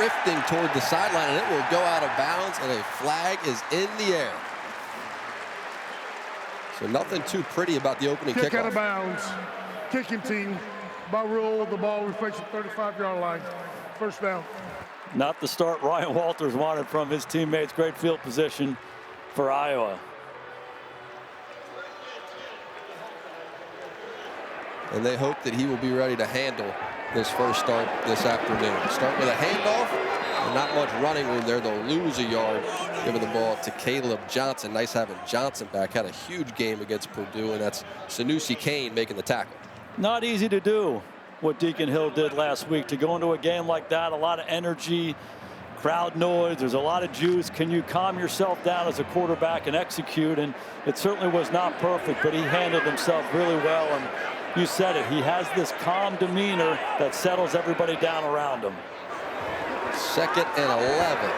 drifting toward the sideline, and it will go out of bounds, and a flag is in the air. So nothing too pretty about the opening kickoff. Kick out of bounds. Kicking team. By rule, the ball reflects the 35-yard line. First down. Not the start Ryan Walters wanted from his teammates. Great field position for Iowa. And they hope that he will be ready to handle this first start this afternoon. Start with a handoff, and not much running room there. They'll lose a yard, giving the ball to Kaleb Johnson. Nice having Johnson back. Had a huge game against Purdue, and that's Sanusi Kane making the tackle. Not easy to do what Deacon Hill did last week, to go into a game like that. A lot of energy, crowd noise, there's a lot of juice. Can you calm yourself down as a quarterback and execute? And it certainly was not perfect, but he handled himself really well. And you said it, he has this calm demeanor that settles everybody down around him. 2nd and 11.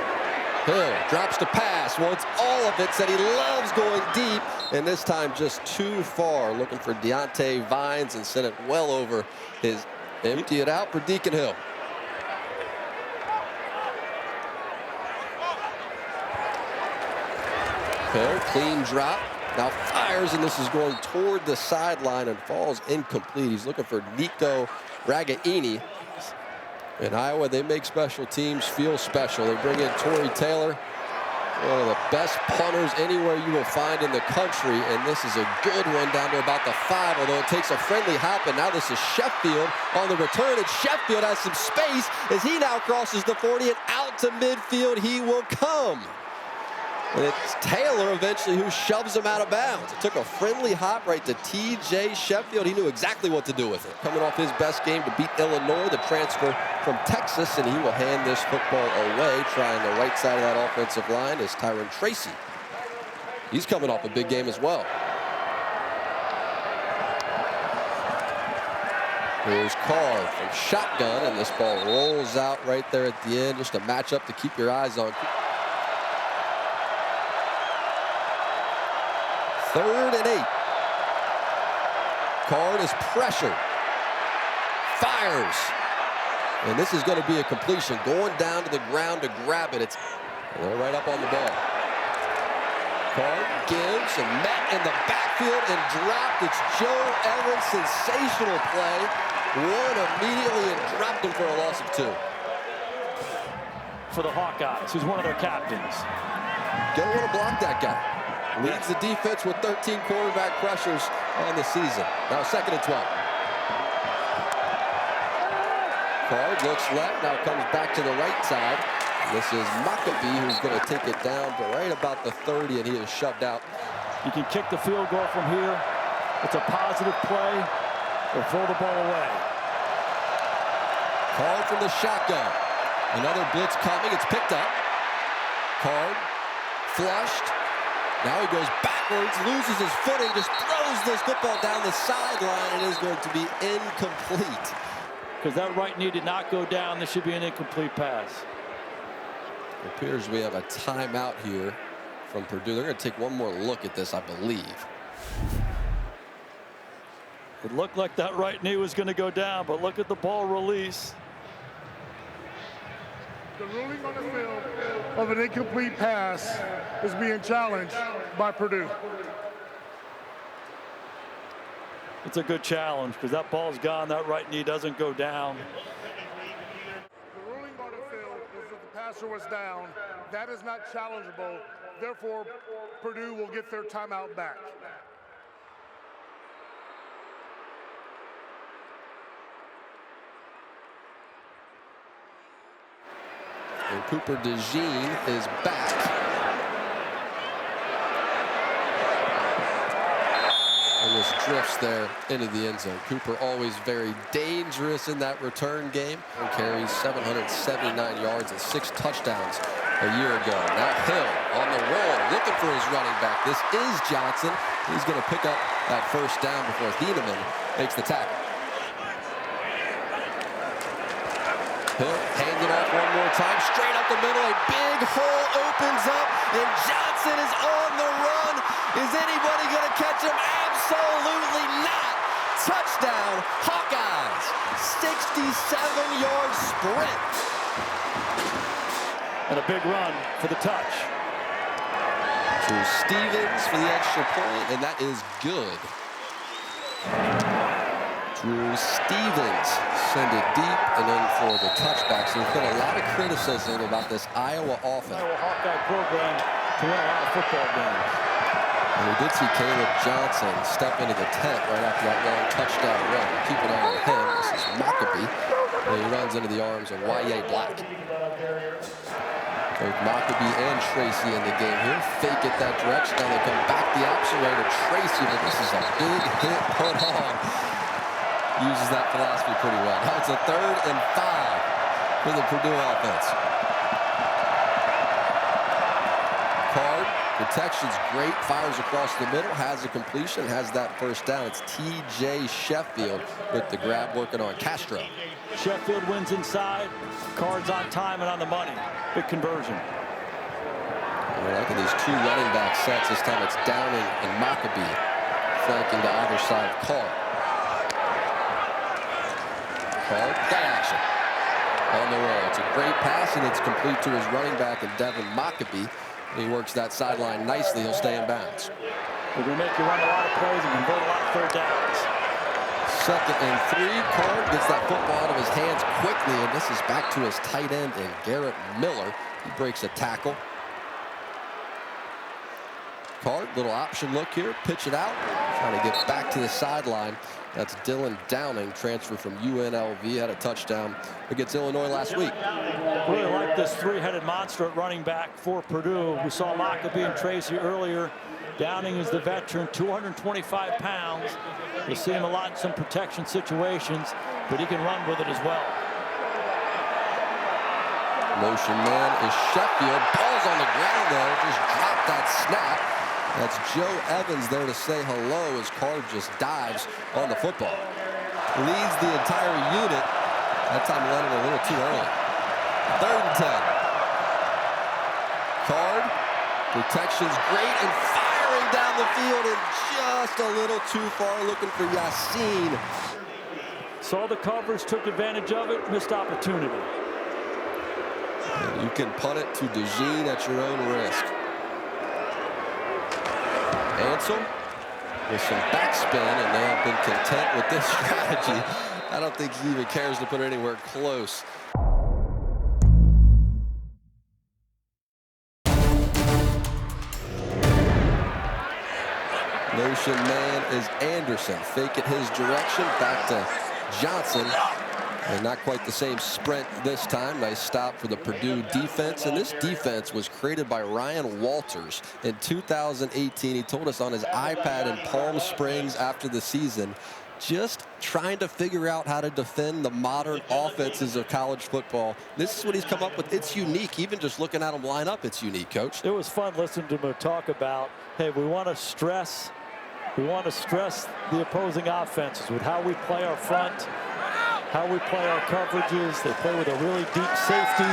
Hill drops to pass, wants all of it, said he loves going deep, and this time just too far, looking for Deontay Vines and sent it well over his, empty it out for Deacon Hill. Hill, clean drop, now fires, and this is going toward the sideline and falls incomplete. He's looking for Nico Ragaini. In Iowa, they make special teams feel special. They bring in Torrey Taylor, one of the best punters anywhere you will find in the country, and this is a good one down to about the 5, although it takes a friendly hop, and now this is Sheffield on the return, and Sheffield has some space as he now crosses the 40, and out to midfield he will come. And it's Taylor eventually who shoves him out of bounds. It took a friendly hop right to T.J. Sheffield. He knew exactly what to do with it. Coming off his best game to beat Illinois, the transfer from Texas, and he will hand this football away. Trying the right side of that offensive line is Tyron Tracy. He's coming off a big game as well. Here's Carr from shotgun, and this ball rolls out right there at the end. Just a matchup to keep your eyes on. 3rd and 8. Card is pressured. Fires. And this is going to be a completion. Going down to the ground to grab it. They're right up on the ball. Card gives and met in the backfield and dropped. It's Joe Evans. Sensational play. One immediately and dropped him for a loss of 2. For the Hawkeyes, who's one of their captains. Don't want to block that guy. Leads the defense with 13 quarterback pressures on the season. Now 2nd and 12. Card looks left, now comes back to the right side. This is Maccabee who's going to take it down to right about the 30, and he is shoved out. You can kick the field goal from here. It's a positive play, or throw the ball away. Card from the shotgun. Another blitz coming. It's picked up. Card flushed. Now he goes backwards, loses his footing, just throws this football down the sideline, and is going to be incomplete. Because that right knee did not go down. This should be an incomplete pass. It appears we have a timeout here from Purdue. They're going to take one more look at this, I believe. It looked like that right knee was going to go down, but look at the ball release. The ruling on the field of an incomplete pass is being challenged by Purdue. It's a good challenge because that ball's gone. That right knee doesn't go down. The ruling on the field is that the passer was down. That is not challengeable. Therefore, Purdue will get their timeout back. And Cooper DeJean is back. And this drifts there into the end zone. Cooper always very dangerous in that return game. And carries 779 yards and 6 touchdowns a year ago. Now Hill on the roll, looking for his running back. This is Johnson. He's going to pick up that first down before Thieneman makes the tackle. Hill hands it off one more time, straight up the middle. A big hole opens up, and Johnson is on the run. Is anybody going to catch him? Absolutely not. Touchdown, Hawkeyes. 67-yard sprint. And a big run for the touch. Drew Stevens for the extra point, and that is good. Drew Stevens send it deep and then for the touchback. So there's been a lot of criticism about this Iowa offense. Iowa Hawkeye program to win a lot of football games. And we did see Kaleb Johnson step into the tent right after that long touchdown run. Keep an eye on him. This is Maccabee. And he runs into the arms of Y.A. Black. Both Maccabee and Tracy in the game here. Fake it that direction. Now they come back the opposite way to Tracy, but this is a big hit put on. Uses that philosophy pretty well. Now it's a 3rd and 5 for the Purdue offense. Card, protection's great, fires across the middle, has a completion, has that first down. It's T.J. Sheffield with the grab working on Castro. Sheffield wins inside. Card's on time and on the money. Big conversion. We're liking these 2 running back sets. This time it's Downing and Maccabee flanking to either side of Card. Card, play action. On the roll. It's a great pass, and it's complete to his running back, and Devin Maccabee. He works that sideline nicely. He'll stay in bounds. We're going to make you run a lot of plays and convert a lot of 3rd downs. 2nd and 3. Card gets that football out of his hands quickly, and this is back to his tight end, and Garrett Miller. He breaks a tackle. Card, little option look here. Pitch it out. Trying to get back to the sideline. That's Dylan Downing, transfer from UNLV, had a touchdown against Illinois last week. Really like this 3-headed monster at running back for Purdue. We saw Maccabee and Tracy earlier. Downing is the veteran, 225 pounds. You'll see him a lot in some protection situations, but he can run with it as well. Motion man is Sheffield. Ball's on the ground, though. Just dropped that snap. That's Joe Evans there to say hello as Card just dives on the football. Leads the entire unit. That time led it a little too early. 3rd and 10. Card, protection's great and firing down the field and just a little too far looking for Yassine. Saw the coverage, took advantage of it, missed opportunity. And you can punt it to DeJean at your own risk. Ansel with some backspin, and they have been content with this strategy. I don't think he even cares to put it anywhere close. Motion man is Anderson. Fake it his direction, back to Johnson. And not quite the same sprint this time. Nice stop for the Purdue defense. And this defense was created by Ryan Walters in 2018. He told us on his iPad in Palm Springs after the season, just trying to figure out how to defend the modern offenses of college football. This is what he's come up with. It's unique. Even just looking at him line up, it's unique, Coach. It was fun listening to him talk about, hey, we want to stress the opposing offenses with how we play our front, how we play our coverages. They play with a really deep safety.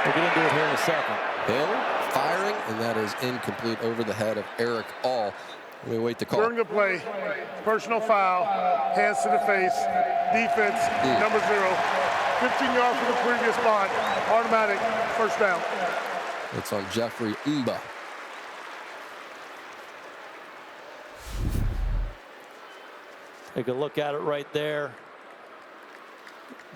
We'll get into it here in a second. Hill firing, and that is incomplete over the head of Eric All. We wait the call. During the play, personal foul, hands to the face, defense, number 0. 15 yards from the previous spot, automatic first down. It's on Jeffrey Mba. Take a look at it right there.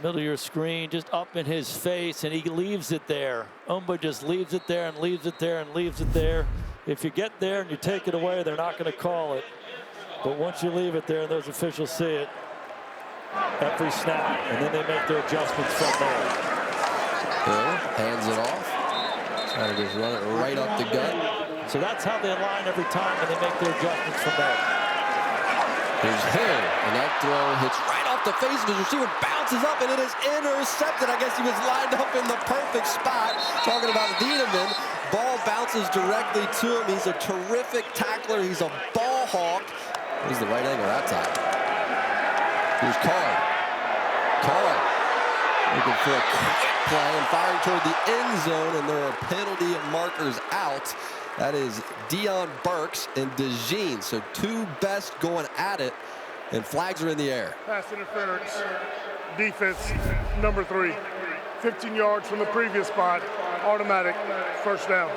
Middle of your screen, just up in his face, and he leaves it there. Umba just leaves it there and leaves it there and leaves it there. If you get there and you take it away, they're not going to call it. But once you leave it there and those officials see it, every snap, and then they make their adjustments from there. Hill hands it off. Trying to just run it right up the gut. So that's how they align every time, and they make their adjustments from there. Here's Hill, and that throw hits right off the face of his receiver, bounces up, and it is intercepted. I guess he was lined up in the perfect spot. Talking about Wiedemann. Ball bounces directly to him. He's a terrific tackler. He's a ball hawk. He's the right angle that time. Here's Card. Card looking for a quick play and firing toward the end zone, and there are penalty markers out. That is Deion Burks and DeJean. So 2 best going at it, and flags are in the air. Pass interference, defense, number 3. 15 yards from the previous spot, automatic first down.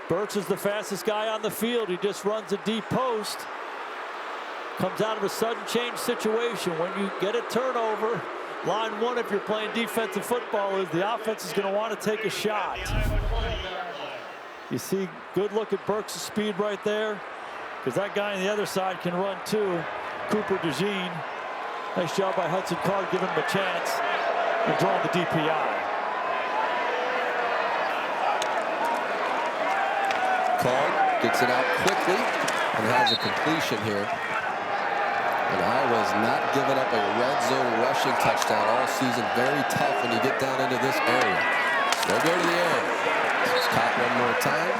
Burks is the fastest guy on the field. He just runs a deep post. Comes out of a sudden change situation. When you get a turnover, line one, if you're playing defensive football, is the offense is going to want to take a shot. You see, good look at Burks' speed right there, because that guy on the other side can run too. Cooper DeJean. Nice job by Hudson Card, giving him a chance and drawing the DPI. Card gets it out quickly and has a completion here. And Iowa's not giving up a red zone rushing touchdown all season. Very tough when you get down into this area. So they'll go to the air. This is caught one more time.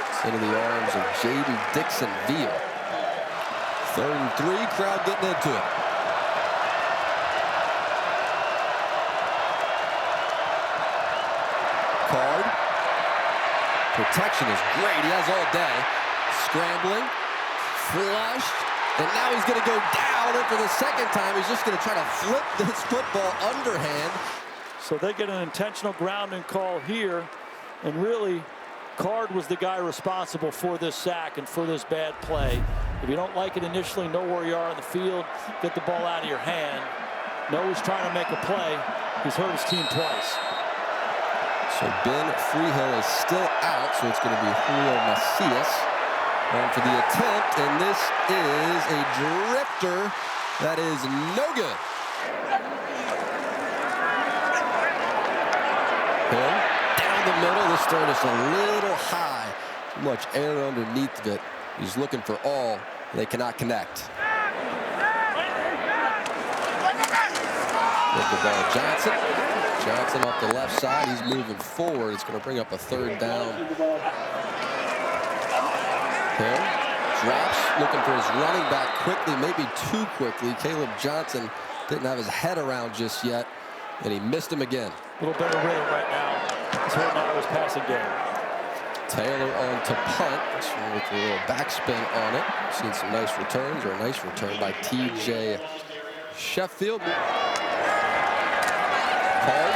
It's into the arms of Jaden Dixon-Veal. 3rd and 3, crowd getting into it. Card. Protection is great. He has all day. Scrambling. Flushed. And now he's going to go down, and for the second time, he's just going to try to flip this football underhand. So they get an intentional grounding call here, and really, Card was the guy responsible for this sack and for this bad play. If you don't like it initially, know where you are on the field, get the ball out of your hand. Know he's trying to make a play. He's hurt his team twice. So Ben Freehill is still out, so it's going to be Julio Macias on for the attempt, and this is a drifter that is no good. Hill down the middle. This throw is a little high. Too much air underneath of it. He's looking for all. They cannot connect. With the ball, Johnson. Johnson off the left side. He's moving forward. It's going to bring up a 3rd down. Hill drops, looking for his running back quickly, maybe too quickly. Kaleb Johnson didn't have his head around just yet, and he missed him again. A little better rhythm right now. He's hurting out his passing game. Taylor on to punt. This one with a little backspin on it. Seen some nice returns, or a nice return by TJ Sheffield. Card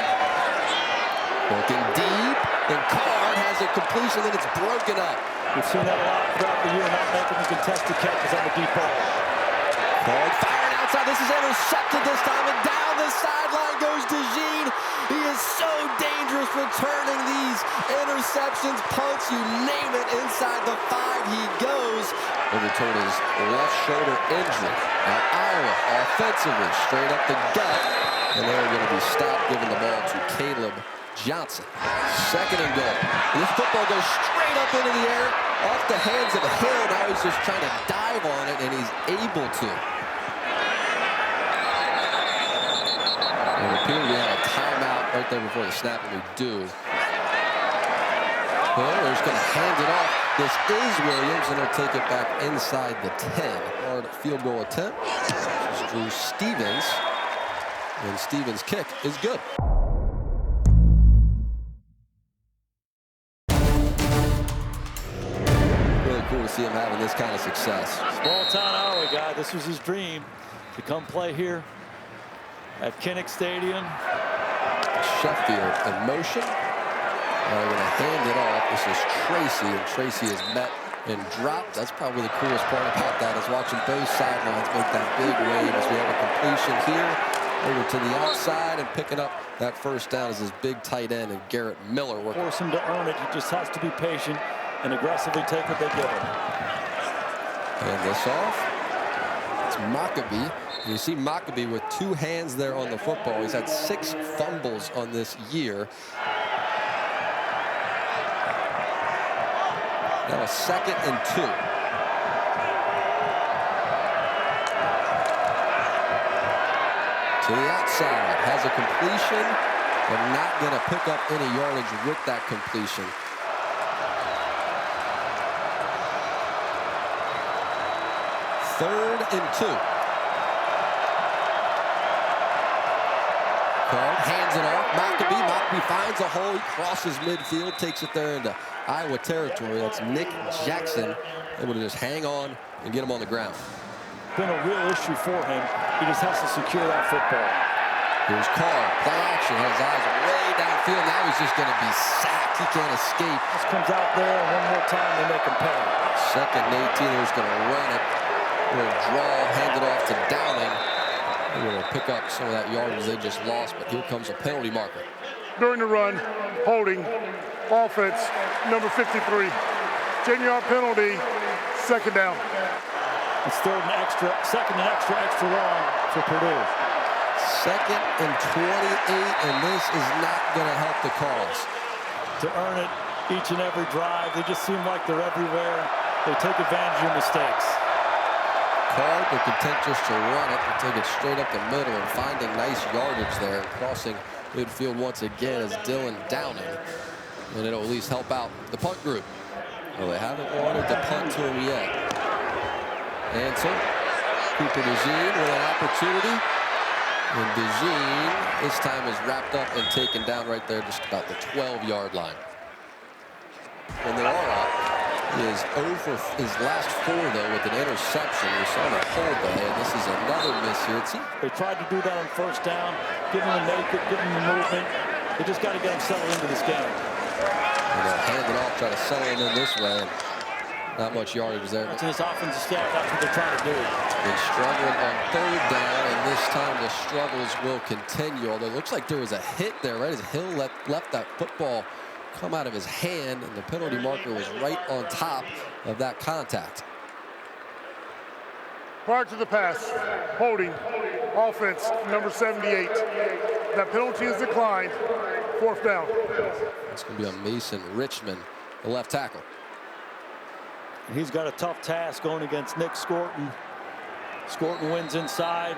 working deep, and Card has a completion, and it's broken up. We've seen that a lot throughout the year, not making the contested catches on the deep ball. Card firing outside. This is intercepted this time, and down the sideline goes DeJean. He is so dangerous returning these interceptions, punts, you name it. Inside the 5 he goes. Over toward his left shoulder injury. Now Iowa offensively straight up the gut, and they're going to be stopped giving the ball to Kaleb Johnson. 2nd and goal. And this football goes straight up into the air, off the hands of Hill. Now he's just trying to dive on it, and he's able to. And it appears we have a timeout right there before the snap, and we do. Miller's going to hand it off. This is Williams, and he'll take it back inside the 10. Hard field goal attempt. This is Drew Stevens, and Stevens' kick is good. Cool to see him having this kind of success. Small town Iowa guy. This was his dream to come play here at Kinnick Stadium. Sheffield in motion. They're going to hand it off. This is Tracy, and Tracy is met and dropped. That's probably the coolest part about that, is watching both sidelines make that big wave as we have a completion here over to the outside, and picking up that 1st down is his big tight end, and Garrett Miller. Force him to earn it. He just has to be patient and aggressively take what they give him. And this off. It's Maccabee. You see Maccabee with 2 hands there on the football. He's had 6 fumbles on this year. Now a 2nd and 2. To the outside, has a completion, but not going to pick up any yardage with that completion. 3rd and 2. Card hands it off. Maccabee finds a hole. He crosses midfield, takes it there into Iowa territory. That's Nick Jackson, able to just hang on and get him on the ground. Been a real issue for him. He just has to secure that football. Here's Carr, play action, has eyes way way downfield. Now he's just going to be sacked. He can't escape. This comes out there, and one more time they make him pay. Second and 18, he's going to run it. Little draw, hand it off to Downing. They're going to pick up some of that yardage they just lost, but here comes a penalty marker. During the run, holding, offense, number 53. 10-yard penalty, second down. It's second and extra long for Purdue. Second and 28, and this is not going to help the cause. To earn it each and every drive, they just seem like they're everywhere. They take advantage of mistakes. Card, they're content just to run it and take it straight up the middle and finding nice yardage there. Crossing midfield once again is Dylan Downing. And it'll at least help out the punt group. Well, they haven't wanted to punt to him yet. Answer. Cooper DeJean with an opportunity. And DeJean this time is wrapped up and taken down right there just about the 12-yard line. When they are up, he is 0 for his last 4, though, with an interception. We saw the hold there, and this is another miss here. They tried to do that on first down, give him a naked, give him the movement. They just got to get him settled into this game. And they'll hand it off, try to settle him in this way. Not much yardage there. It's in this offensive staff, that's what they're trying to do. Been struggling on third down, and this time the struggles will continue. Although it looks like there was a hit there, right as Hill left that football come out of his hand, and the penalty marker was right on top of that contact. Prior to the pass, holding, offense, number 78. That penalty is declined, fourth down. It's going to be on Mason Richmond, the left tackle. He's got a tough task going against Nick Scorton. Scorton wins inside.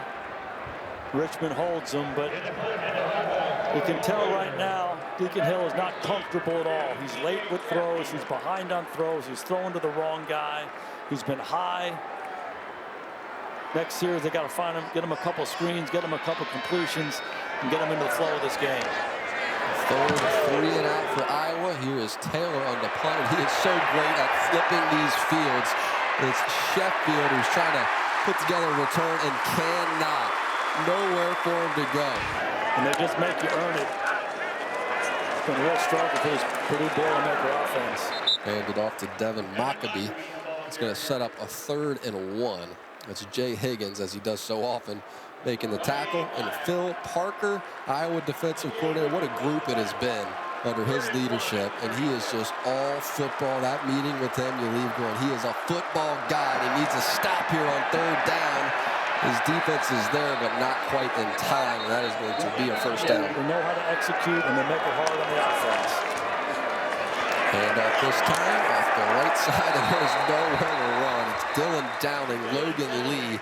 Richmond holds him, but you can tell right now Deacon Hill is not comfortable at all. He's late with throws. He's behind on throws. He's throwing to the wrong guy. He's been high. Next series, they got to find him, get him a couple screens, get him a couple completions, and get him into the flow of this game. Third 3 and out for Iowa. Here is Taylor on the punt. He is so great at flipping these fields. It's Sheffield who's trying to put together a return and cannot. Nowhere for him to go. And they just make you earn it. It's been a real struggle for this Purdue Boilermaker offense. Handed off to Devin Mockabee. It's going to set up a 3rd and 1. It's Jay Higgins, as he does so often, making the tackle. And Phil Parker, Iowa defensive coordinator. What a group it has been under his leadership. And he is just all football. That meeting with him, you leave going, he is a football guy. He needs a stop here on 3rd down. His defense is there, but not quite in time. And that is going to be a first down. They know how to execute, and they make it hard on the offense. And off this time, off the right side, and there's nowhere to run. It's Dylan Downing, Logan Lee.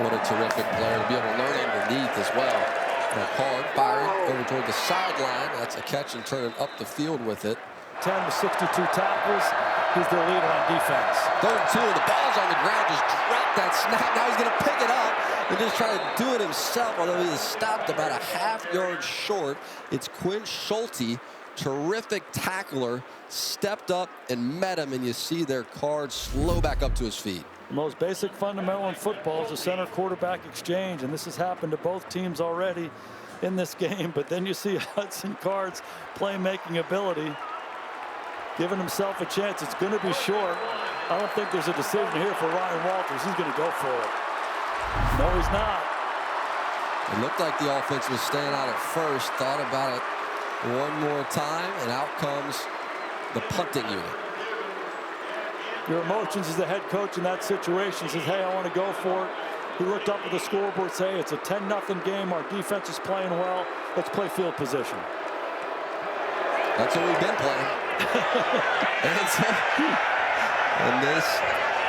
What a terrific player to be able to learn underneath as well. Hard firing over toward the sideline. That's a catch and turn up the field with it. 10 to 62 tackles. He's their leader on defense. 3rd and 2, and the ball's on the ground. Just dropped that snap. Now he's going to pick it up and just try to do it himself, although he is stopped about a half-yard short. It's Quinn Schulte, terrific tackler, stepped up and met him, and you see their card slow back up to his feet. The most basic fundamental in football is the center quarterback exchange, and this has happened to both teams already in this game. But then you see Hudson Card's playmaking ability, giving himself a chance. It's going to be short. I don't think there's a decision here for Ryan Walters. He's going to go for it. No, he's not. It looked like the offense was staying out at first. Thought about it one more time, and out comes the punting unit. Your emotions as the head coach in that situation says, hey, I want to go for it. He looked up at the scoreboard, say, it's a 10-0 game. Our defense is playing well. Let's play field position. That's what we've been playing. And this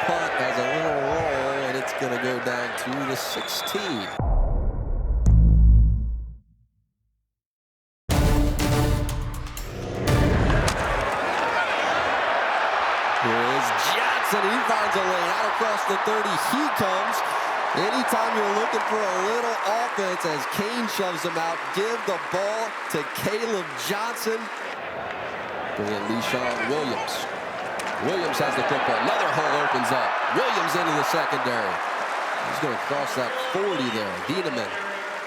punt has a little roll, and it's going to go down to the 16. Johnson, he finds a lane out across the 30. He comes. Anytime you're looking for a little offense, as Kane shoves him out, give the ball to Kaleb Johnson. Bring in Le'Shawn Williams. Williams has the football. Another hole opens up. Williams into the secondary. He's going to cross that 40 there. Dieneman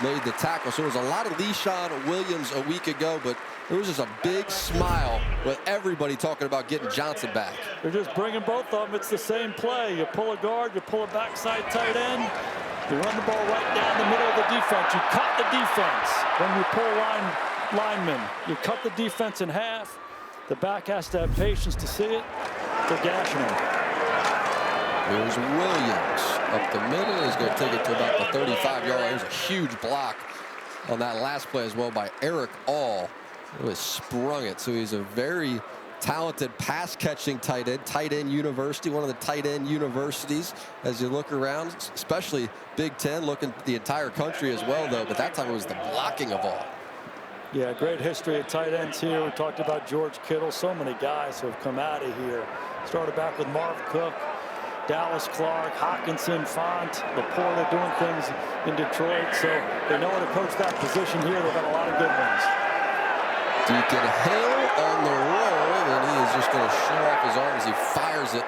made the tackle. So there was a lot of Le'Shawn Williams a week ago, but there was just a big smile with everybody talking about getting Johnson back. They're just bringing both of them. It's the same play. You pull a guard, you pull a backside tight end, you run the ball right down the middle of the defense. You cut the defense. When you pull linemen, you cut the defense in half. The back has to have patience to see it. They're gashing him. Here's Williams up the middle. He's going to take it to about the 35-yard line. There's a huge block on that last play as well by Eric All. He was sprung it. So he's a very talented pass-catching tight end university, one of the tight end universities as you look around, especially Big Ten, looking at the entire country as well, though. But that time it was the blocking of All. Yeah, great history of tight ends here. We talked about George Kittle. So many guys who have come out of here. Started back with Marv Cook, Dallas Clark, Hawkinson, Font, Laporta doing things in Detroit. So they know how to coach that position here. They've got a lot of good ones. Deacon Hill on the roll, and he is just going to show off his arm as he fires it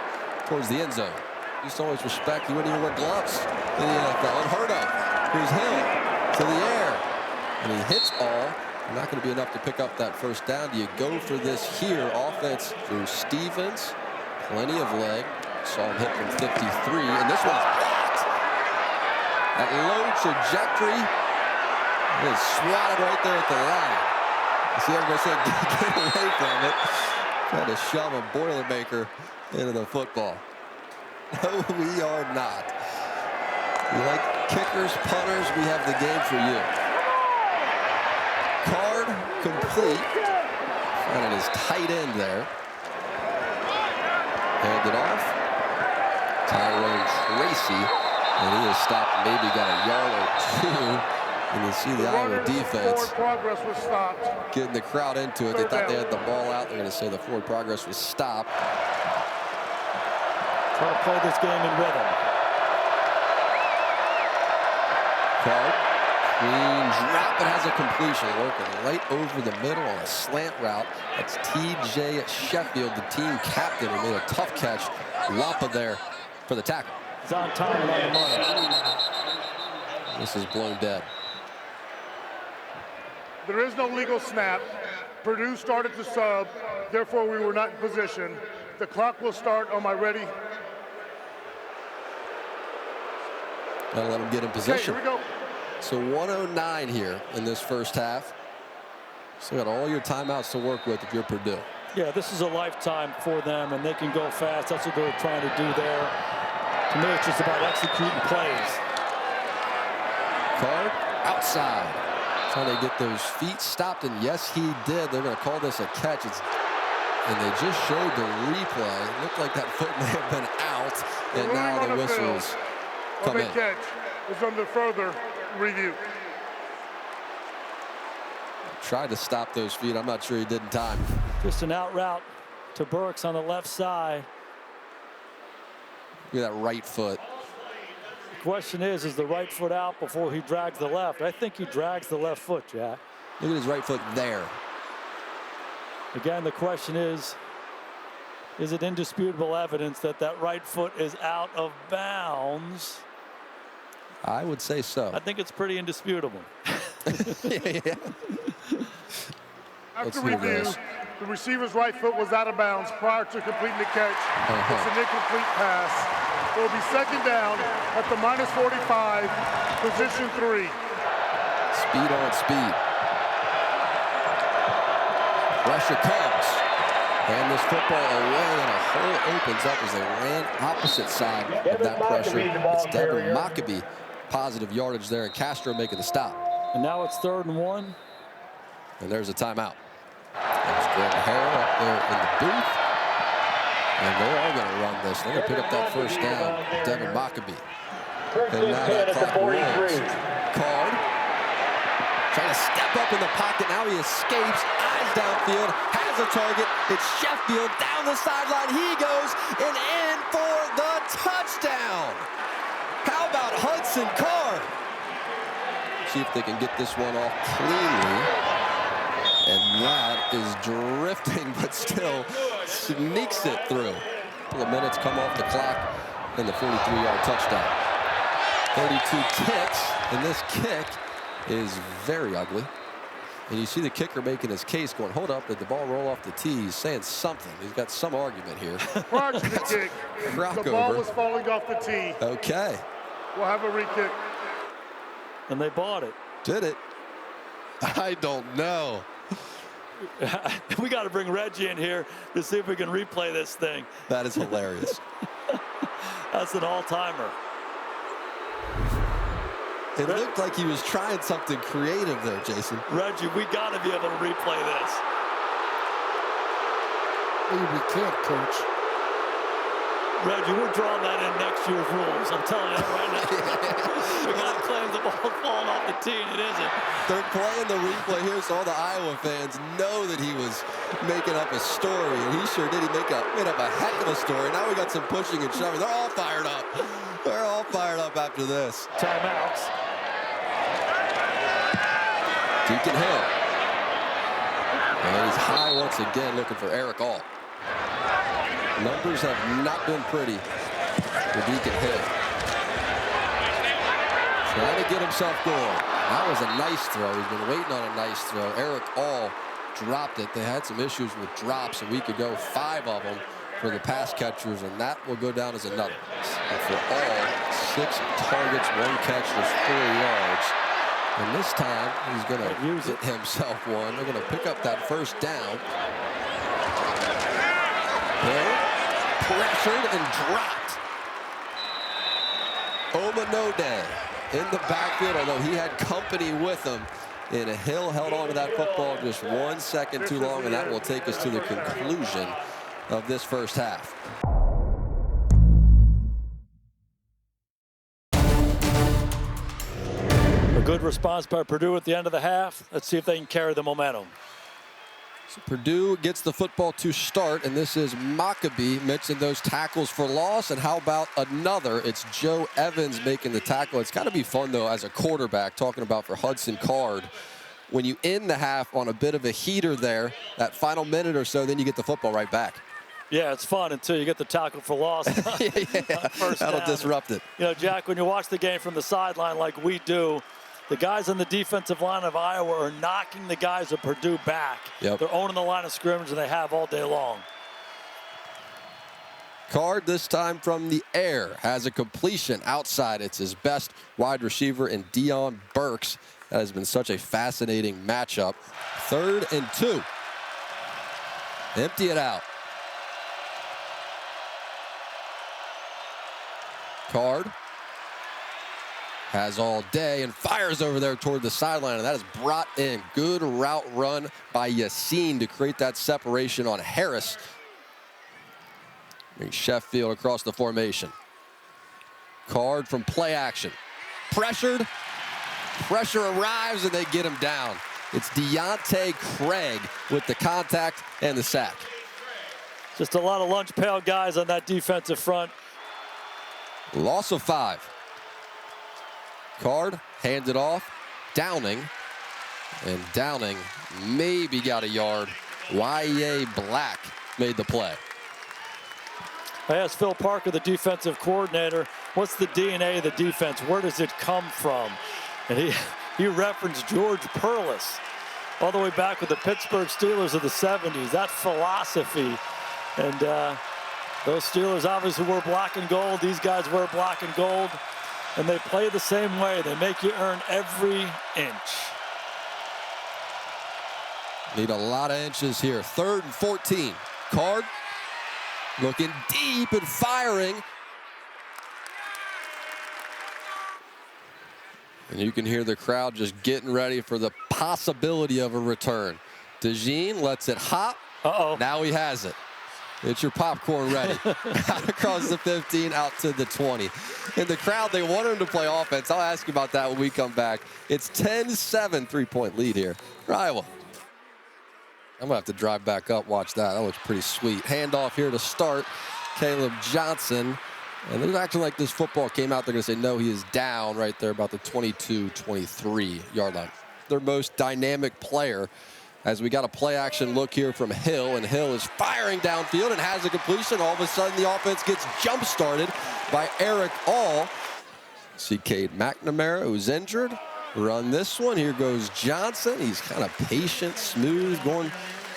towards the end zone. Used to always respect. He wouldn't even wear gloves in the NFL. Unheard of. Here's Hill to the air, and he hits All. Not going to be enough to pick up that first down. Do you go for this here? Offense through Stevens. Plenty of leg. Saw him hit from 53, and this one's blocked. That low trajectory is swatted right there at the line. You see everybody saying, get away from it. Trying to shove a Boilermaker into the football. No, we are not. You like kickers, punters, we have the game for you. Card complete. And it is tight end there. Hand it off. Tyrone Tracy. And he has stopped, maybe got a yard or 2. And you see the Iowa defense progress was stopped. Getting the crowd into it. They thought they had the ball out. They're going to say the forward progress was stopped. Try to play this game in rhythm. Card. Clean drop. It has a completion. Working right over the middle on a slant route. That's T.J. Sheffield, the team captain, who made a tough catch. Wampa there for the tackle. He's on time and on the money. This is blown dead. There is no legal snap. Purdue started to sub, therefore we were not in position. The clock will start on my ready. Gotta let him get in position. Okay, here we go. So 109 here in this first half. Still got all your timeouts to work with if you're Purdue. Yeah, this is a lifetime for them, and they can go fast. That's what they're trying to do there. To me, it's just about executing plays. Card outside. Trying to get those feet stopped, and yes, he did. They're going to call this a catch. And they just showed the replay. It looked like that foot may have been out, and now the whistles come in. Catch is under further review. Tried to stop those feet. I'm not sure he did in time. Just an out route to Burks on the left side. Look at that right foot. The question is the right foot out before he drags the left? I think he drags the left foot, Jack. Look at his right foot there. Again, the question is it indisputable evidence that that right foot is out of bounds? I would say so. I think it's pretty indisputable. Yeah. After review, the receiver's right foot was out of bounds prior to completing the catch. It's an incomplete pass. It will be second down at the -45, position 3. Speed on speed. Pressure comes. And this football away, and a hole opens up as they ran opposite side of that pressure. It's Devin Maccabee. Positive yardage there, and Castro making the stop. And now it's 3rd and 1. And there's a timeout. There's Gordon Harrell up there in the booth. And they're all going to run this. They're going to pick up that first down. Devin Maccabee. And now that clock rolls. Card. Trying to step up in the pocket. Now he escapes. Eyes downfield. Has a target. It's Sheffield down the sideline. He goes and in for the touchdown. How about Hudson Card? See if they can get this one off cleanly. And that is drifting, but still sneaks it through. A couple of minutes come off the clock, and the 43-yard touchdown. 32 ticks, and this kick is very ugly. And you see the kicker making his case, going, hold up, did the ball roll off the tee? He's saying something. He's got some argument here. Prior to the kick, the ball was falling off the tee. Okay. We'll have a re-kick. And they bought it. Did it? I don't know. We got to bring Reggie in here to see if we can replay this thing. That is hilarious. That's an all-timer. It looked like he was trying something creative there, Jason. Reggie, we got to be able to replay this. We can't, Coach. Reggie, we're drawing that in next year's rules. I'm telling you that right now. We got to claim the ball falling off the tee, and it isn't. They're playing the replay here, so all the Iowa fans know that he was making up a story, and he sure did. He made up a heck of a story. Now we got some pushing and shoving. They're all fired up. They're all fired up after this. Timeouts. Deacon Hill. And he's high once again, looking for Eric All. Numbers have not been pretty for Deacon Hill. Trying to get himself going. That was a nice throw. He's been waiting on a nice throw. Eric All dropped it. They had some issues with drops a week ago, 5 of them for the pass catchers, and that will go down as another. And for All, 6 targets, 1 catch, just 4 yards. And this time, he's going to get himself one. They're going to pick up that first down. Hill, pressured and dropped. Omanode in the backfield, although he had company with him. And Hill held on to that football just 1 second too long, and that will take us to the conclusion of this first half. A good response by Purdue at the end of the half. Let's see if they can carry the momentum. So Purdue gets the football to start, and this is Maccabee mixing those tackles for loss. And how about another? It's Joe Evans making the tackle. It's got to be fun, though, as a quarterback, talking about for Hudson Card. When you end the half on a bit of a heater there, that final minute or so, then you get the football right back. Yeah, it's fun until you get the tackle for loss. That'll disrupt it. You know, Jack, when you watch the game from the sideline like we do, the guys on the defensive line of Iowa are knocking the guys of Purdue back. Yep. They're owning the line of scrimmage, and they have all day long. Card this time from the air has a completion outside. It's his best wide receiver in Deion Burks. That has been such a fascinating matchup. 3rd and 2. Empty it out. Card has all day and fires over there toward the sideline, and that is brought in. Good route run by Yassine to create that separation on Harris. Bring Sheffield across the formation. Card from play action. Pressured. Pressure arrives, and they get him down. It's Deontay Craig with the contact and the sack. Just a lot of lunch pail guys on that defensive front. Loss of 5. Card hands it off. Downing. And Downing maybe got a yard. Y.A. Black made the play. I asked Phil Parker, the defensive coordinator, what's the DNA of the defense? Where does it come from? And he referenced George Perlis all the way back with the Pittsburgh Steelers of the 70s. That philosophy. And those Steelers obviously wear black and gold. These guys wear black and gold. And they play the same way. They make you earn every inch. Need a lot of inches here. 3rd and 14. Card looking deep and firing. And you can hear the crowd just getting ready for the possibility of a return. DeJean lets it hop. Uh-oh. Now he has it. It's your popcorn ready. Out across the 15, out to the 20. In the crowd, they want him to play offense. I'll ask you about that when we come back. It's 10-7, 3-point lead here for Iowa. I'm going to have to drive back up, watch that. That looks pretty sweet. Handoff here to start. Kaleb Johnson. And they're acting like this football came out. They're going to say, no, he is down right there about the 22-23 yard line. Their most dynamic player, as we got a play action look here from Hill, and Hill is firing downfield and has a completion. All of a sudden, the offense gets jump-started by Eric All. See Cade McNamara, who's injured, run this one. Here goes Johnson. He's kind of patient, smooth, going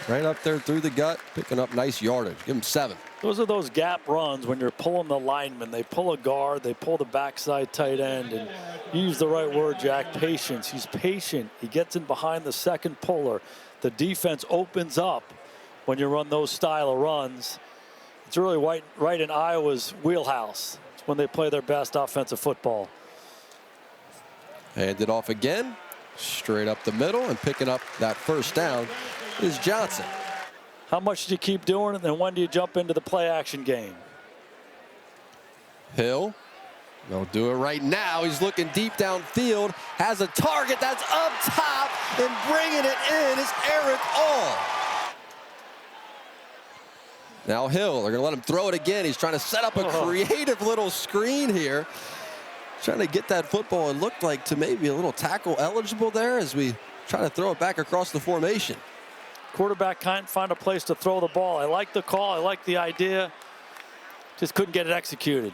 right up there through the gut, picking up nice yardage. Give him 7. Those are those gap runs when you're pulling the lineman. They pull a guard, they pull the backside tight end, and you use the right word, Jack, patience. He's patient. He gets in behind the second puller. The defense opens up when you run those style of runs. It's really right in Iowa's wheelhouse. It's when they play their best offensive football. Hand it off again, straight up the middle, and picking up that first down is Johnson. How much do you keep doing it, and when do you jump into the play action game? Hill, they'll do it right now. He's looking deep downfield, has a target that's up top, and bringing it in is Eric All. Now Hill, they're going to let him throw it again. He's trying to set up a creative little screen here. Trying to get that football. It looked like to maybe a little tackle eligible there as we try to throw it back across the formation. Quarterback can't find a place to throw the ball. I like the call. I like the idea. Just couldn't get it executed.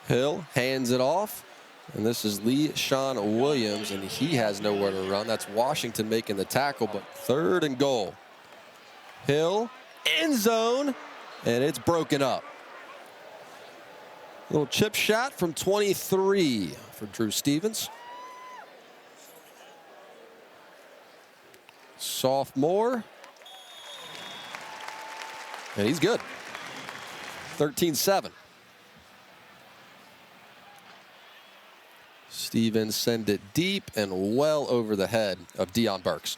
Hill hands it off. And this is Lee Sean Williams, and he has nowhere to run. That's Washington making the tackle, but 3rd and goal. Hill, end zone, and it's broken up. Little chip shot from 23 for Drew Stevens. Sophomore. And he's good. 13-7. Stevens send it deep and well over the head of Deion Burks.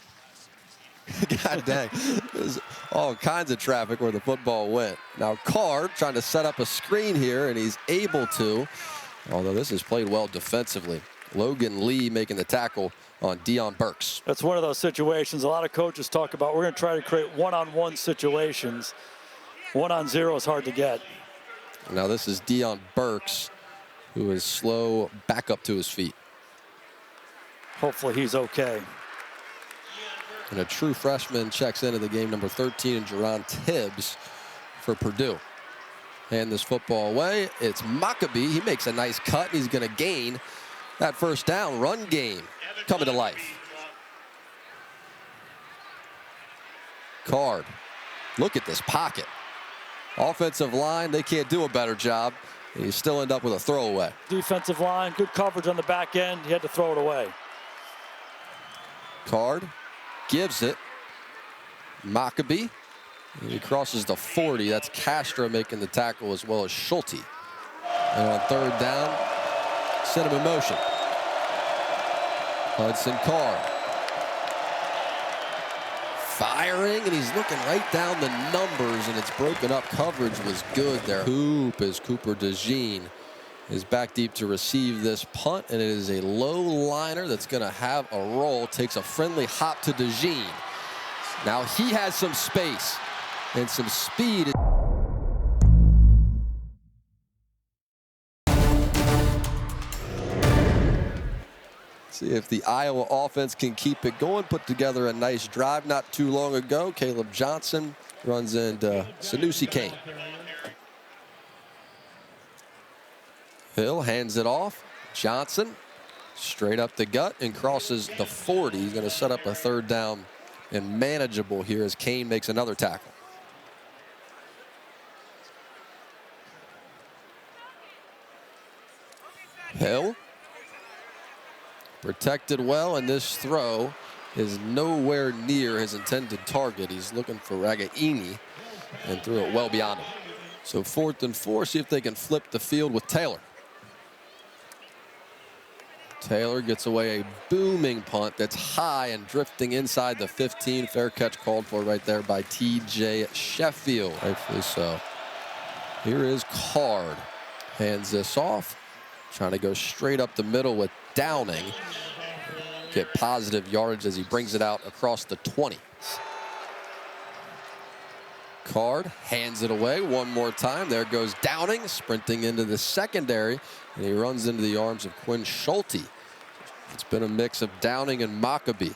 God dang. There's all kinds of traffic where the football went. Now Card trying to set up a screen here, and he's able to, although this is played well defensively. Logan Lee making the tackle on Deion Burks. That's one of those situations a lot of coaches talk about. We're going to try to create one-on-one situations. 1-on-0 is hard to get. Now this is Deion Burks, who is slow back up to his feet. Hopefully he's okay. And a true freshman checks into the game, number 13, and Jerron Tibbs for Purdue. Hand this football away. It's Maccabee. He makes a nice cut. He's going to gain that first down. Run game coming to life. Card. Look at this pocket. Offensive line, they can't do a better job. And you still end up with a throwaway. Defensive line, good coverage on the back end. He had to throw it away. Card gives it. Maccabee. And he crosses the 40. That's Castro making the tackle as well as Schulte. And on 3rd down, set him in motion. Hudson Card. Firing, and he's looking right down the numbers, and it's broken up. Coverage was good there. Cooper DeJean is back deep to receive this punt, and it is a low liner that's going to have a roll. Takes a friendly hop to DeJean. Now he has some space and some speed. See if the Iowa offense can keep it going. Put together a nice drive not too long ago. Kaleb Johnson runs into Sanusi Kane. Hill hands it off. Johnson straight up the gut and crosses the 40. He's going to set up a 3rd down and manageable here as Kane makes another tackle. Hill protected well, and this throw is nowhere near his intended target. He's looking for Ragaini and threw it well beyond him. So 4th and 4, see if they can flip the field with Taylor. Taylor gets away a booming punt that's high and drifting inside the 15. Fair catch called for right there by T.J. Sheffield. Rightfully so. Here is Card. Hands this off. Trying to go straight up the middle with Downing. Get positive yardage as he brings it out across the 20. Card hands it away one more time. There goes Downing, sprinting into the secondary, and he runs into the arms of Quinn Schulte. It's been a mix of Downing and Maccabee.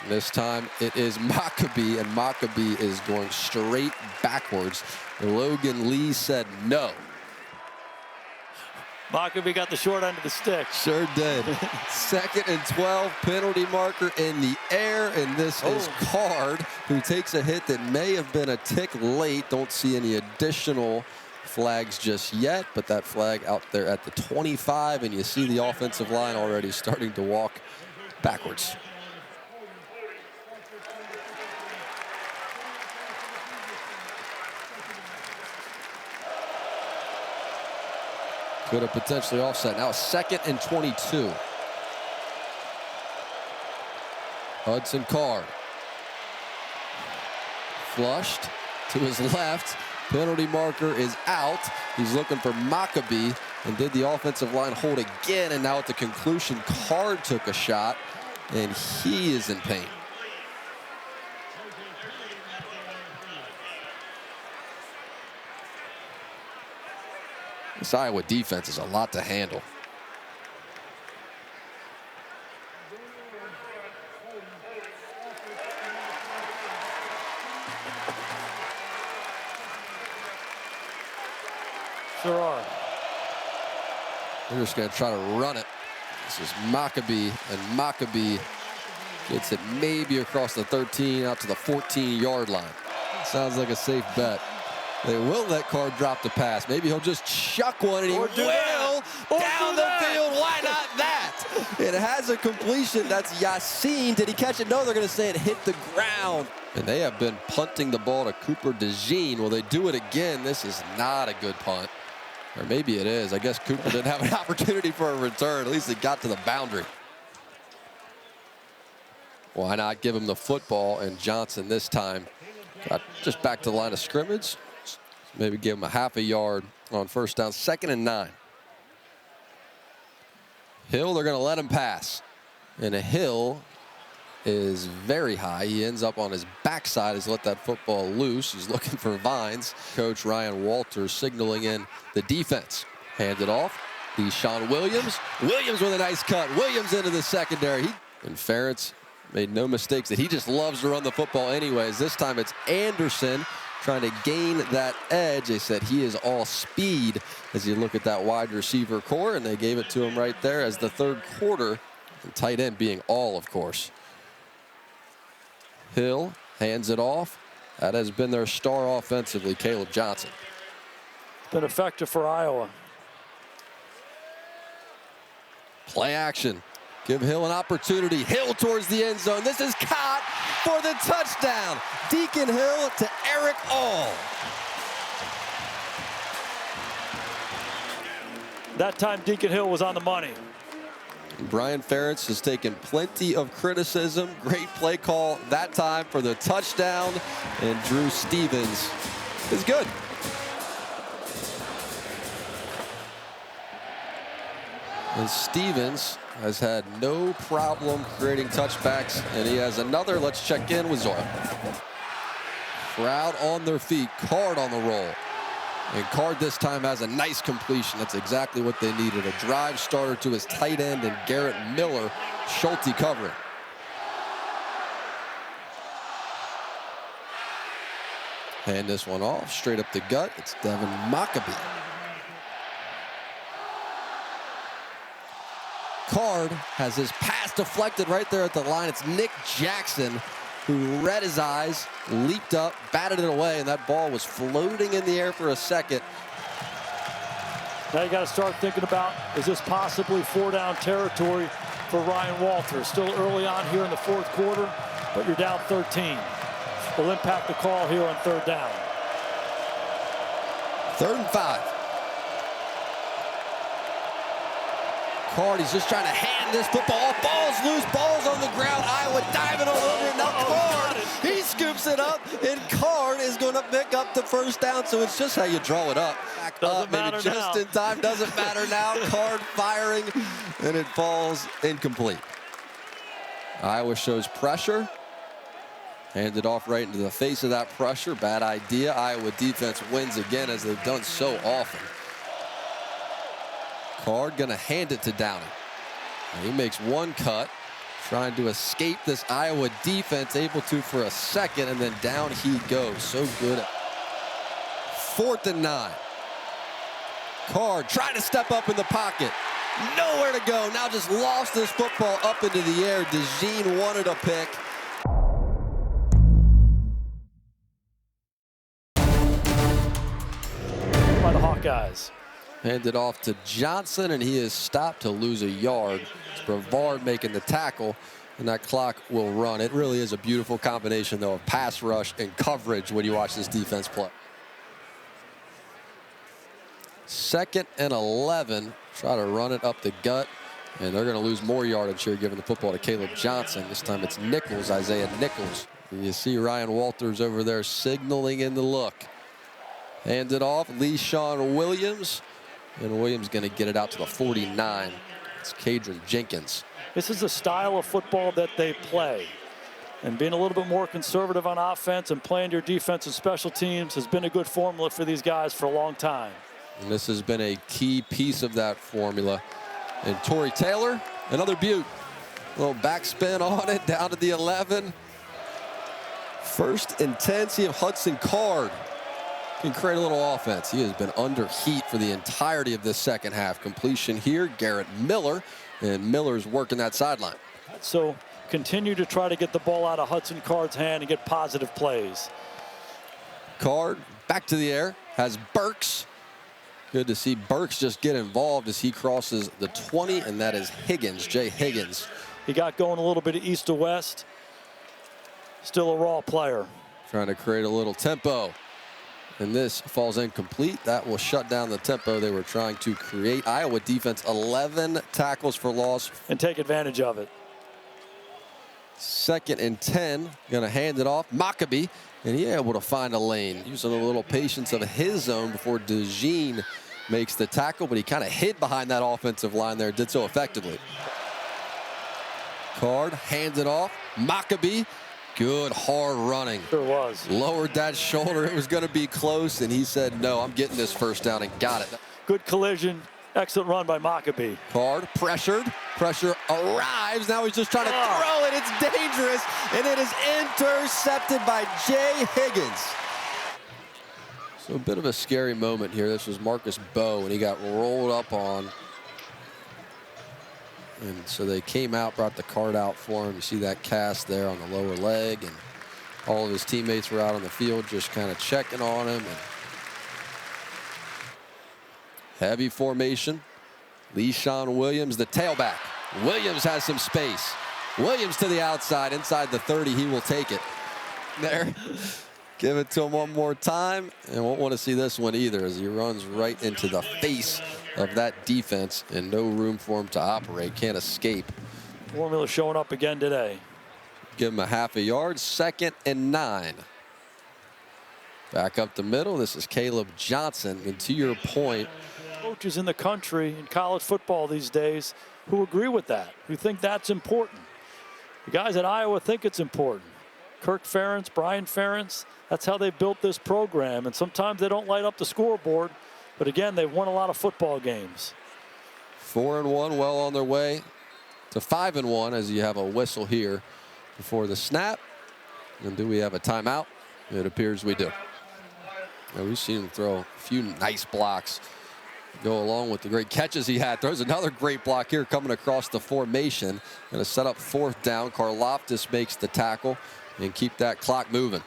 This time it is Maccabee, and Maccabee is going straight backwards. Logan Lee said no. Mockabee got the short end of the stick. Sure did. 2nd and 12, penalty marker in the air, and this is Card, who takes a hit that may have been a tick late. Don't see any additional flags just yet, but that flag out there at the 25, and you see the offensive line already starting to walk backwards. Could have potentially offset. Now 2nd and 22. Hudson Card. Flushed to his left. Penalty marker is out. He's looking for Mockabee, and did the offensive line hold again? And now at the conclusion, Card took a shot, and he is in pain. This Iowa defense is a lot to handle. Sure are. They're just going to try to run it. This is Mockabee, and Mockabee gets it maybe across the 13 out to the 14-yard line. Sounds like a safe bet. They will let Card drop the pass. Maybe he'll just chuck one, and he will down the field. Why not that? It has a completion. That's Yassine. Did he catch it? No, they're going to say it hit the ground. And they have been punting the ball to Cooper DeJean. Will they do it again? This is not a good punt. Or maybe it is. I guess Cooper didn't have an opportunity for a return. At least it got to the boundary. Why not give him the football? And Johnson this time got just back to the line of scrimmage. Maybe give him a half a yard on first down. 2nd and 9. Hill, they're going to let him pass. And Hill is very high. He ends up on his backside. He's let that football loose. He's looking for Vines. Coach Ryan Walters signaling in the defense. Hand it off. Deshaun Williams. Williams with a nice cut. Williams into the secondary. And Ferentz made no mistakes that he just loves to run the football anyways. This time it's Anderson trying to gain that edge. They said he is all speed as you look at that wide receiver core, and they gave it to him right there as the 3rd quarter, and tight end being all, of course. Hill hands it off. That has been their star offensively, Kaleb Johnson. Been effective for Iowa. Play action. Give Hill an opportunity. Hill towards the end zone. This is caught for the touchdown. Deacon Hill to Eric All. That time Deacon Hill was on the money. Brian Ferentz has taken plenty of criticism. Great play call that time for the touchdown. And Drew Stevens is good. And Stevens has had no problem creating touchbacks, and he has another. Let's check in with Zora. Crowd on their feet. Card on the roll. And Card this time has a nice completion. That's exactly what they needed. A drive starter to his tight end, and Garrett Miller, Schulte covering. Hand this one off, straight up the gut. It's Devin Mockabee. Card has his pass deflected right there at the line. It's Nick Jackson who read his eyes, leaped up, batted it away, and that ball was floating in the air for a second. Now you got to start thinking about, is this possibly 4-down territory for Ryan Walters? Still early on here in the 4th quarter, but you're down 13. Will impact the call here on 3rd down. 3rd and 5. Card, he's just trying to hand this football. Ball's loose, ball's on the ground. Iowa diving all over it. Now Card, he scoops it up, and Card is going to pick up the 1st down. So it's just how you draw it up. Back up, maybe just in time. Doesn't matter now. Card firing, and it falls incomplete. Iowa shows pressure. Handed off right into the face of that pressure. Bad idea. Iowa defense wins again, as they've done so often. Card gonna hand it to Downing. And he makes one cut, trying to escape this Iowa defense, able to for a second, and then down he goes. So good. 4th and 9. Card trying to step up in the pocket. Nowhere to go. Now just lost this football up into the air. DeJean wanted a pick. By the Hawkeyes. Handed off to Johnson, and he is stopped to lose a yard. It's Brevard making the tackle, and that clock will run. It really is a beautiful combination, though, of pass rush and coverage when you watch this defense play. 2nd and 11. Try to run it up the gut, and they're going to lose more yardage here, giving the football to Kaleb Johnson. This time it's Nichols, Isaiah Nichols. And you see Ryan Walters over there signaling in the look. Handed off, Le'Shawn Williams. And Williams going to get it out to the 49. It's Kadron Jenkins. This is the style of football that they play. And being a little bit more conservative on offense and playing your defense and special teams has been a good formula for these guys for a long time. And this has been a key piece of that formula. And Torrey Taylor, another beaut. A little backspin on it, down to the 11. 1st and 10. See if Hudson Card can create a little offense. He has been under heat for the entirety of this second half. Completion here, Garrett Miller, and Miller's working that sideline. So continue to try to get the ball out of Hudson Card's hand and get positive plays. Card back to the air, has Burks. Good to see Burks just get involved as he crosses the 20, and that is Higgins, Jay Higgins. He got going a little bit of east to west. Still a raw player. Trying to create a little tempo. And this falls incomplete. That will shut down the tempo they were trying to create. Iowa defense, 11 tackles for loss. And take advantage of it. 2nd and 10. Going to hand it off. Maccabee, and he able to find a lane. Using a little patience of his own before DeJean makes the tackle, but he kind of hid behind that offensive line there. Did so effectively. Card hands it off. Maccabee. Good hard running. Sure was. Lowered that shoulder. It was going to be close, and he said, no, I'm getting this first down, and got it. Good collision. Excellent run by Maccabee. Card pressured. Pressure arrives. Now he's just trying to throw it. It's dangerous, and it is intercepted by Jay Higgins. So a bit of a scary moment here. This was Marcus Bowe, and he got rolled up on. And so they came out, brought the card out for him. You see that cast there on the lower leg, and all of his teammates were out on the field just kind of checking on him. And heavy formation. Le'Shawn Williams, the tailback. Williams has some space. Williams to the outside, inside the 30. He will take it. There. Give it to him one more time, and won't want to see this one either as he runs right into the face of that defense, and no room for him to operate. Can't escape. Formula showing up again today. Give him a half a yard. 2nd and 9. Back up the middle. This is Kaleb Johnson. And to your point, coaches in the country in college football these days who agree with that, who think that's important. The guys at Iowa think it's important. Kirk Ferentz, Brian Ferentz, that's how they built this program. And sometimes they don't light up the scoreboard, but again, they've won a lot of football games. 4-1, well on their way to 5-1 as you have a whistle here before the snap. And do we have a timeout? It appears we do. Now, we've seen him throw a few nice blocks go along with the great catches he had. Throws another great block here coming across the formation. Going to set up 4th down. Karlaftis makes the tackle and keep that clock moving.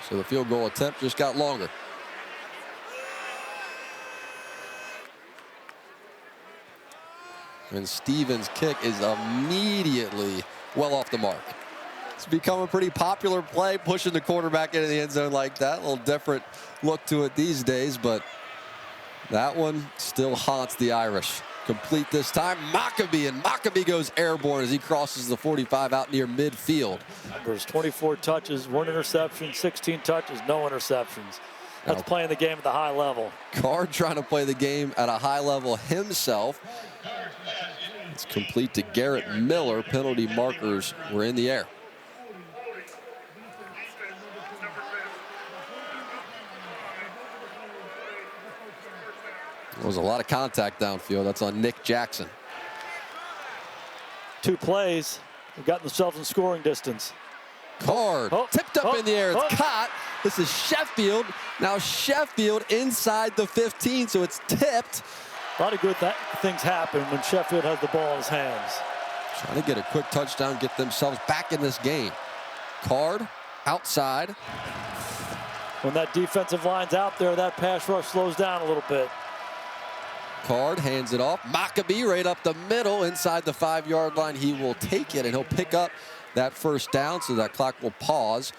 So the field goal attempt just got longer. And Stevens' kick is immediately well off the mark. It's become a pretty popular play, pushing the quarterback into the end zone like that. A little different look to it these days, but that one still haunts the Irish. Complete this time, Maccabee, and Maccabee goes airborne as he crosses the 45 out near midfield. There's 24 touches, 1 interception, 16 touches, no interceptions. That's playing the game at the high level. Card trying to play the game at a high level himself. It's complete to Garrett Miller. Penalty markers were in the air. There was a lot of contact downfield. That's on Nick Jackson. 2 plays. They've got themselves in scoring distance. Card tipped up in the air. It's caught. This is Sheffield. Now Sheffield inside the 15, so it's tipped. A lot of good things happen when Sheffield has the ball in his hands. Trying to get a quick touchdown, get themselves back in this game. Card outside. When that defensive line's out there, that pass rush slows down a little bit. Card hands it off. Maccabee right up the middle inside the 5-yard line. He will take it and he'll pick up that first down, so that clock will pause.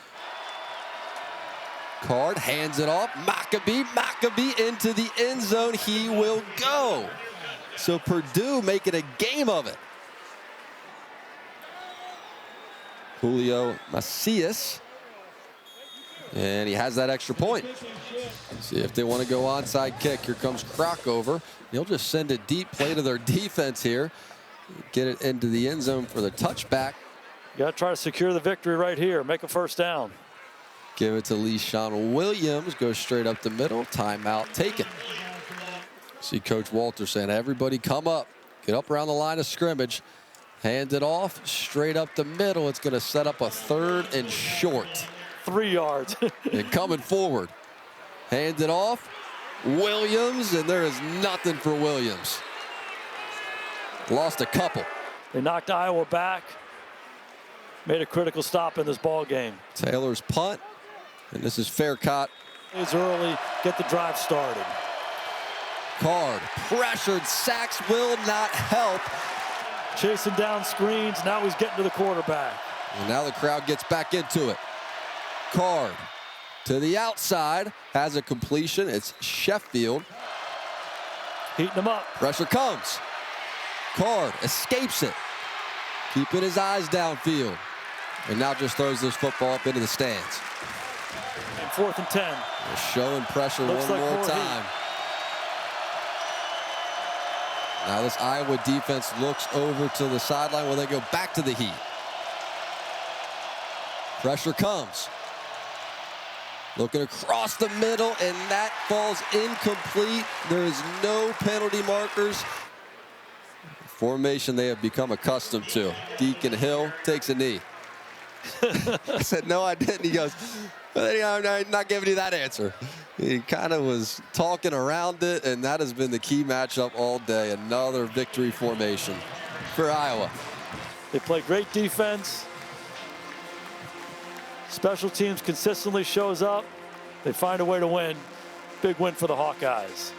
Card hands it off. Maccabee into the end zone. He will go. So Purdue making a game of it. Julio Macias. And he has that extra point. See if they want to go onside kick. Here comes Crockover. He'll just send a deep play to their defense here. Get it into the end zone for the touchback. You got to try to secure the victory right here. Make a first down. Give it to LeSean Williams. Goes straight up the middle. Timeout taken. See Coach Walter saying, everybody come up. Get up around the line of scrimmage. Hand it off. Straight up the middle. It's going to set up a 3rd and short. 3 yards. And coming forward. Hand it off. Williams, and there is nothing for Williams. Lost a couple. They knocked Iowa back. Made a critical stop in this ball game. Taylor's punt, and this is Faircott. It's early, get the drive started. Card, pressured, sacks will not help. Chasing down screens, now he's getting to the quarterback. And now the crowd gets back into it. Card to the outside, has a completion. It's Sheffield. Heating him up. Pressure comes. Card escapes it. Keeping his eyes downfield. And now just throws this football up into the stands. And 4th and 10. They're showing pressure Looks one like more more time. heat. Now this Iowa defense looks over to the sideline where they go back to the heat. Pressure comes. Looking across the middle, and that falls incomplete. There is no penalty markers. Formation they have become accustomed to. Deacon Hill takes a knee. I said, no, I didn't. He goes, I'm not giving you that answer. He kind of was talking around it, and that has been the key matchup all day. Another victory formation for Iowa. They play great defense. Special teams consistently shows up. They find a way to win. Big win for the Hawkeyes.